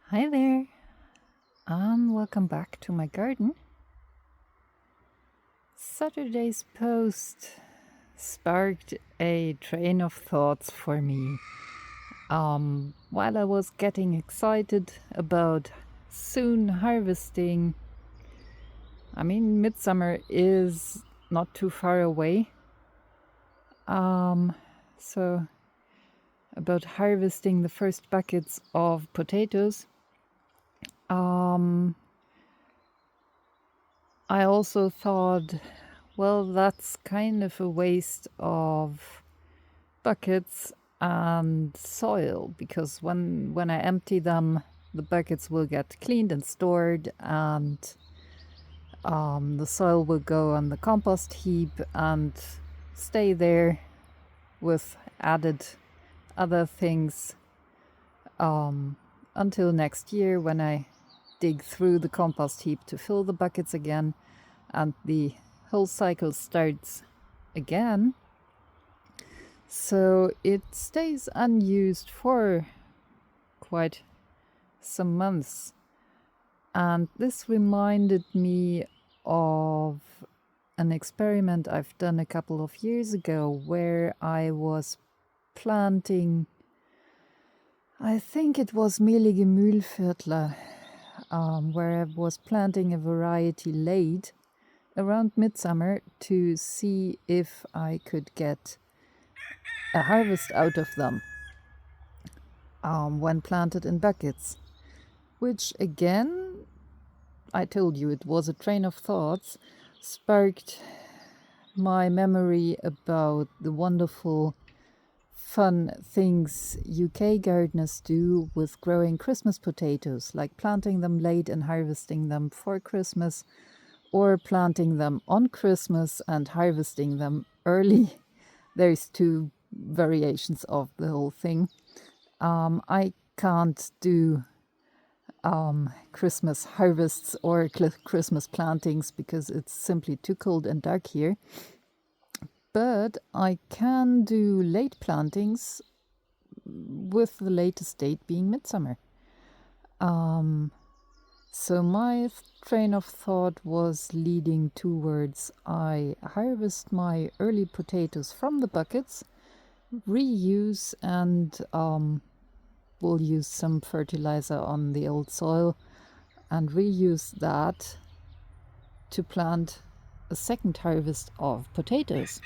Hi there, and welcome back to my garden. Saturday's post sparked a train of thoughts for me. While I was getting excited about soon harvesting, midsummer is not too far away. So about harvesting the first buckets of potatoes. I also thought, well, that's kind of a waste of buckets and soil because when I empty them, the buckets will get cleaned and stored, and the soil will go on the compost heap and stay there with added other things until next year when I dig through the compost heap to fill the buckets again, and the whole cycle starts again. So it stays unused for quite some months. And this reminded me of an experiment I've done a couple of years ago where I was planting, I think it was Mehlige Mühlviertler, where I was planting a variety late around midsummer to see if I could get a harvest out of them when planted in buckets. Which again, I told you it was a train of thoughts, sparked my memory about the wonderful fun things UK gardeners do with growing Christmas potatoes, like planting them late and harvesting them for Christmas, or planting them on Christmas and harvesting them early. There's two variations of the whole thing. I can't do Christmas harvests or Christmas plantings because it's simply too cold and dark here. But I can do late plantings with the latest date being midsummer. So my train of thought was leading towards I harvest my early potatoes from the buckets, reuse, and we'll use some fertilizer on the old soil and reuse that to plant a second harvest of potatoes.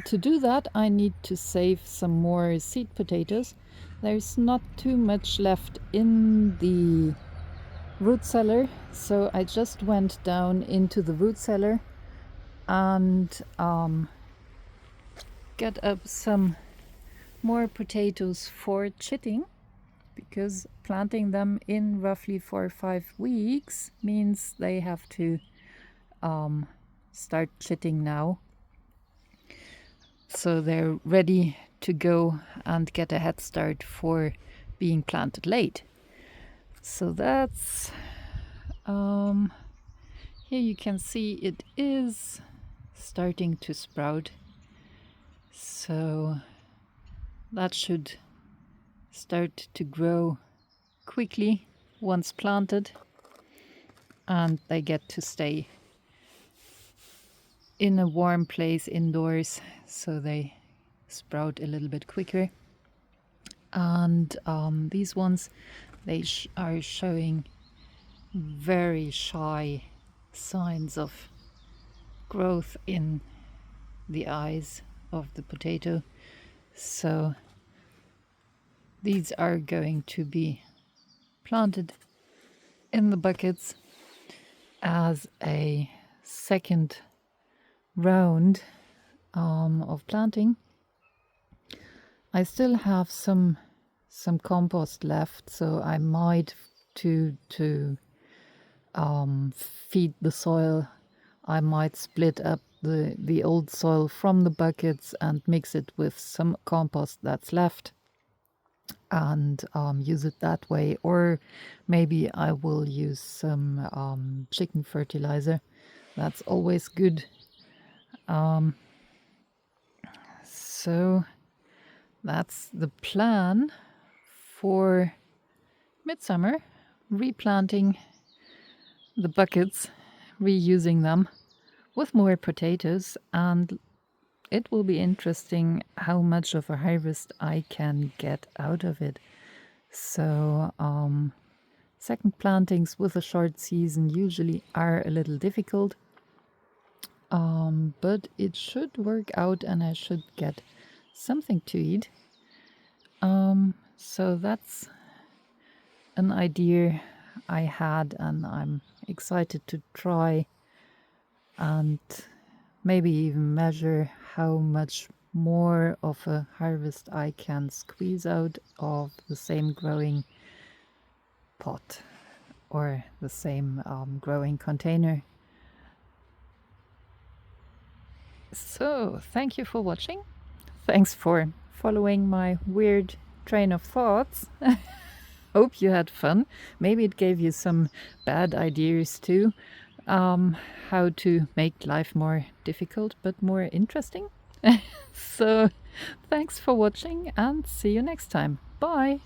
To do that, I need to save some more seed potatoes. There's not too much left in the root cellar, so I just went down into the root cellar and get up some more potatoes for chitting, because planting them in roughly 4 or 5 weeks means they have to start chitting now, so they're ready to go and get a head start for being planted late. So that's here you can see it is starting to sprout, so that should start to grow quickly once planted, and they get to stay in a warm place indoors, so they sprout a little bit quicker. And these ones, they are showing very shy signs of growth in the eyes of the potato. So these are going to be planted in the buckets as a second round of planting. I still have some compost left, so I might to feed the soil. I might split up the old soil from the buckets and mix it with some compost that's left and use it that way. Or maybe I will use some chicken fertilizer. That's always good. So that's the plan for midsummer, replanting the buckets, reusing them with more potatoes, and it will be interesting how much of a harvest I can get out of it. So, second plantings with a short season usually are a little difficult, but it should work out and I should get something to eat. So that's an idea I had, and I'm excited to try and maybe even measure how much more of a harvest I can squeeze out of the same growing pot or the same growing container. So, thank you for watching. Thanks for following my weird train of thoughts. Hope you had fun. Maybe it gave you some bad ideas too. How to make life more difficult but more interesting. So, thanks for watching and see you next time. Bye!